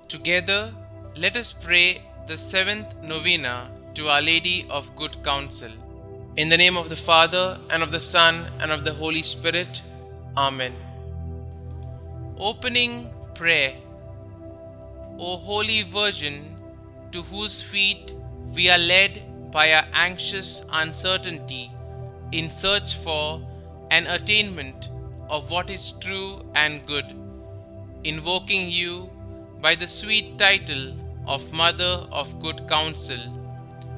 Together, let us pray the seventh novena to Our Lady of Good Counsel. In the name of the Father, and of the Son, and of the Holy Spirit. Amen. Opening prayer. O Holy Virgin, to whose feet we are led by our anxious uncertainty in search for an attainment of what is true and good, invoking you by the sweet title of Mother of Good Counsel,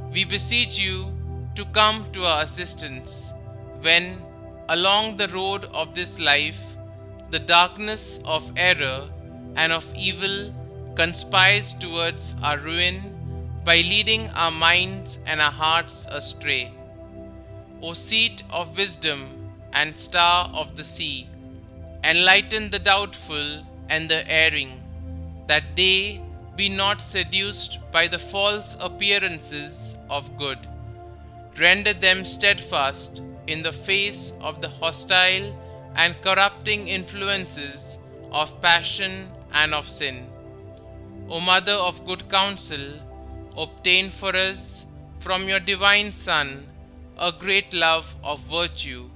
we beseech you to come to our assistance when, along the road of this life, the darkness of error and of evil conspires towards our ruin by leading our minds and our hearts astray. O seat of wisdom and star of the sea, enlighten the doubtful and the erring, that they be not seduced by the false appearances of good. Render them steadfast in the face of the hostile and corrupting influences of passion and of sin. O Mother of Good Counsel, obtain for us from your divine Son a great love of virtue,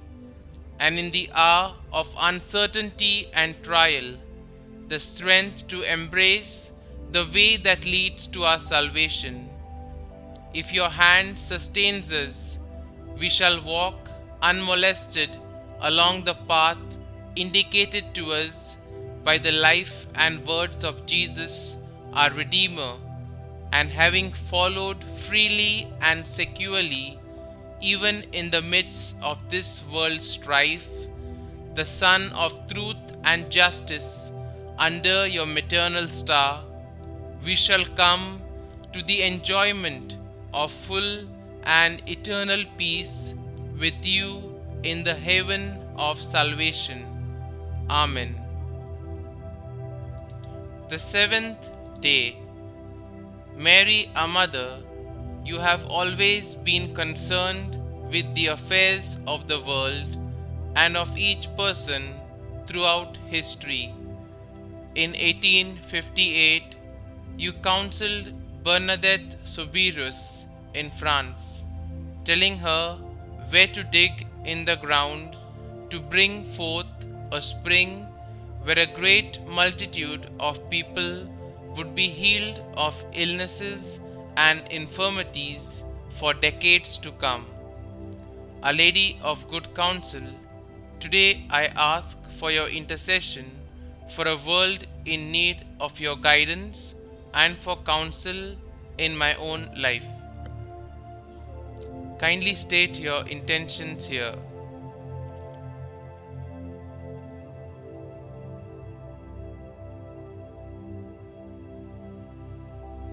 and in the hour of uncertainty and trial, the strength to embrace the way that leads to our salvation. If your hand sustains us, we shall walk unmolested along the path indicated to us by the life and words of Jesus, our Redeemer, and having followed freely and securely, even in the midst of this world's strife, the Sun of truth and justice under your maternal star, we shall come to the enjoyment of full and eternal peace with you in the heaven of salvation. Amen. The seventh day. Mary, our Mother, you have always been concerned with the affairs of the world and of each person throughout history. In 1858, you counseled Bernadette Soubirous in France, telling her where to dig in the ground to bring forth a spring where a great multitude of people would be healed of illnesses and infirmities for decades to come. Our Lady of Good Counsel, today I ask for your intercession for a world in need of your guidance and for counsel in my own life. Kindly state your intentions here.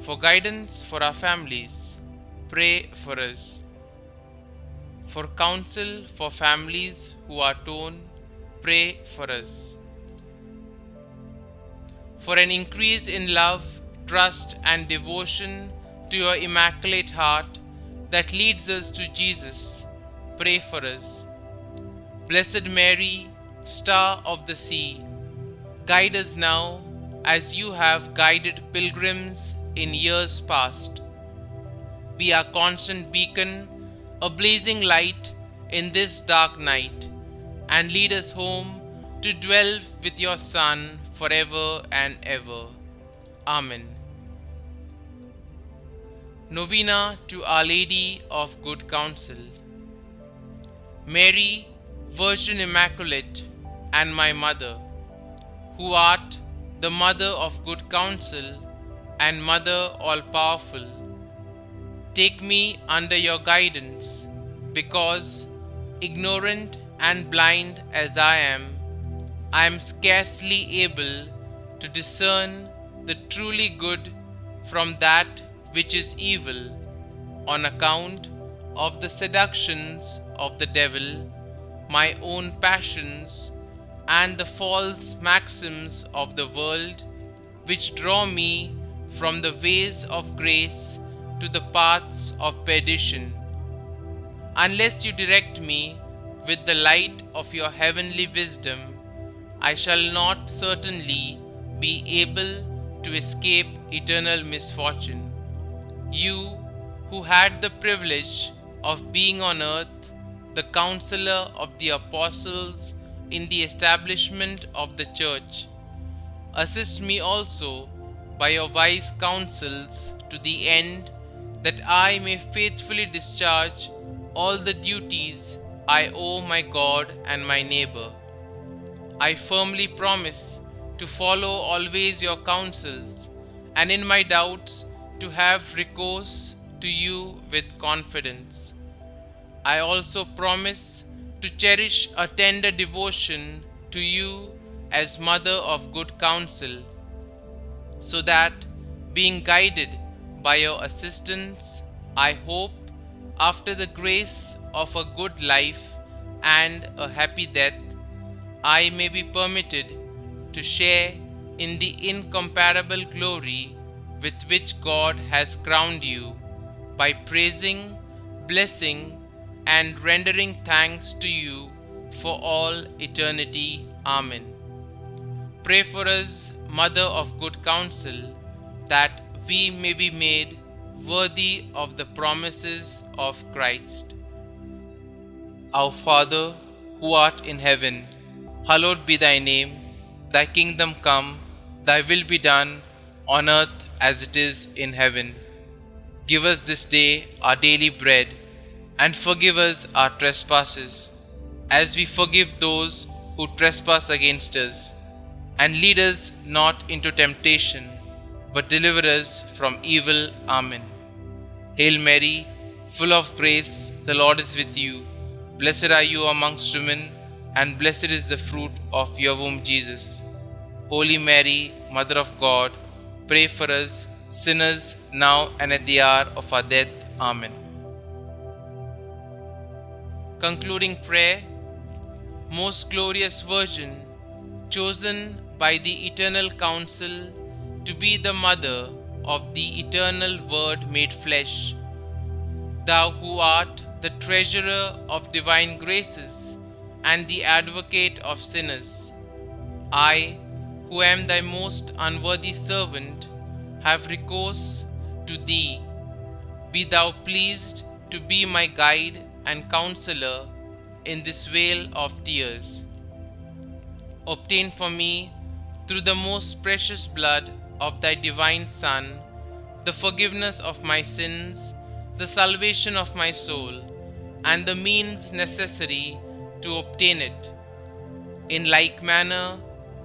For guidance for our families, pray for us. For counsel for families who are torn, pray for us. For an increase in love, trust, and devotion to your Immaculate Heart that leads us to Jesus, pray for us. Blessed Mary, Star of the Sea, guide us now as you have guided pilgrims in years past. Be our constant beacon, a blazing light in this dark night, and lead us home to dwell with your Son forever and ever. Amen. Novena to Our Lady of Good Counsel. Mary, Virgin Immaculate, and my Mother, who art the Mother of Good Counsel and Mother all-powerful, take me under your guidance, because, ignorant and blind as I am scarcely able to discern the truly good from that which is evil, on account of the seductions of the devil, my own passions, and the false maxims of the world, which draw me from the ways of grace to the paths of perdition. Unless you direct me with the light of your heavenly wisdom, I shall not certainly be able to escape eternal misfortune. You, who had the privilege of being on earth the counselor of the apostles in the establishment of the church, assist me also by your wise counsels to the end that I may faithfully discharge all the duties I owe my God and my neighbor. I firmly promise to follow always your counsels, and in my doubts to have recourse to you with confidence. I also promise to cherish a tender devotion to you as Mother of good counsel, so that, being guided by your assistance, I hope, after the grace of a good life and a happy death, I may be permitted to share in the incomparable glory with which God has crowned you, by praising, blessing, and rendering thanks to you for all eternity. Amen. Pray for us, Mother of good counsel, that we may be made worthy of the promises of Christ. Our Father, who art in heaven, hallowed be thy name. Thy kingdom come, thy will be done, on earth as it is in heaven. Give us this day our daily bread, and forgive us our trespasses, as we forgive those who trespass against us. And lead us not into temptation, but deliver us from evil. Amen. Hail Mary, full of grace, the Lord is with you. Blessed are you amongst women, and blessed is the fruit of your womb, Jesus. Holy Mary, Mother of God, pray for us sinners, now and at the hour of our death. Amen. Concluding prayer. Most glorious Virgin, chosen by the eternal counsel to be the mother of the eternal Word made flesh, thou who art the treasurer of divine graces and the advocate of sinners, I, who am thy most unworthy servant, have recourse to thee. Be thou pleased to be my guide and counselor in this vale of tears. Obtain for me, through the most precious blood of thy divine Son, the forgiveness of my sins, the salvation of my soul, and the means necessary to obtain it. In like manner,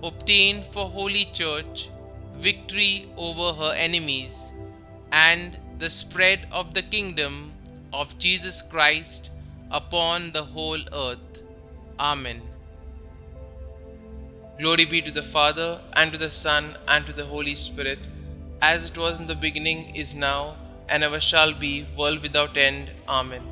obtain for Holy Church victory over her enemies, and the spread of the kingdom of Jesus Christ upon the whole earth. Amen. Glory be to the Father, and to the Son, and to the Holy Spirit, as it was in the beginning, is now, and ever shall be, world without end. Amen.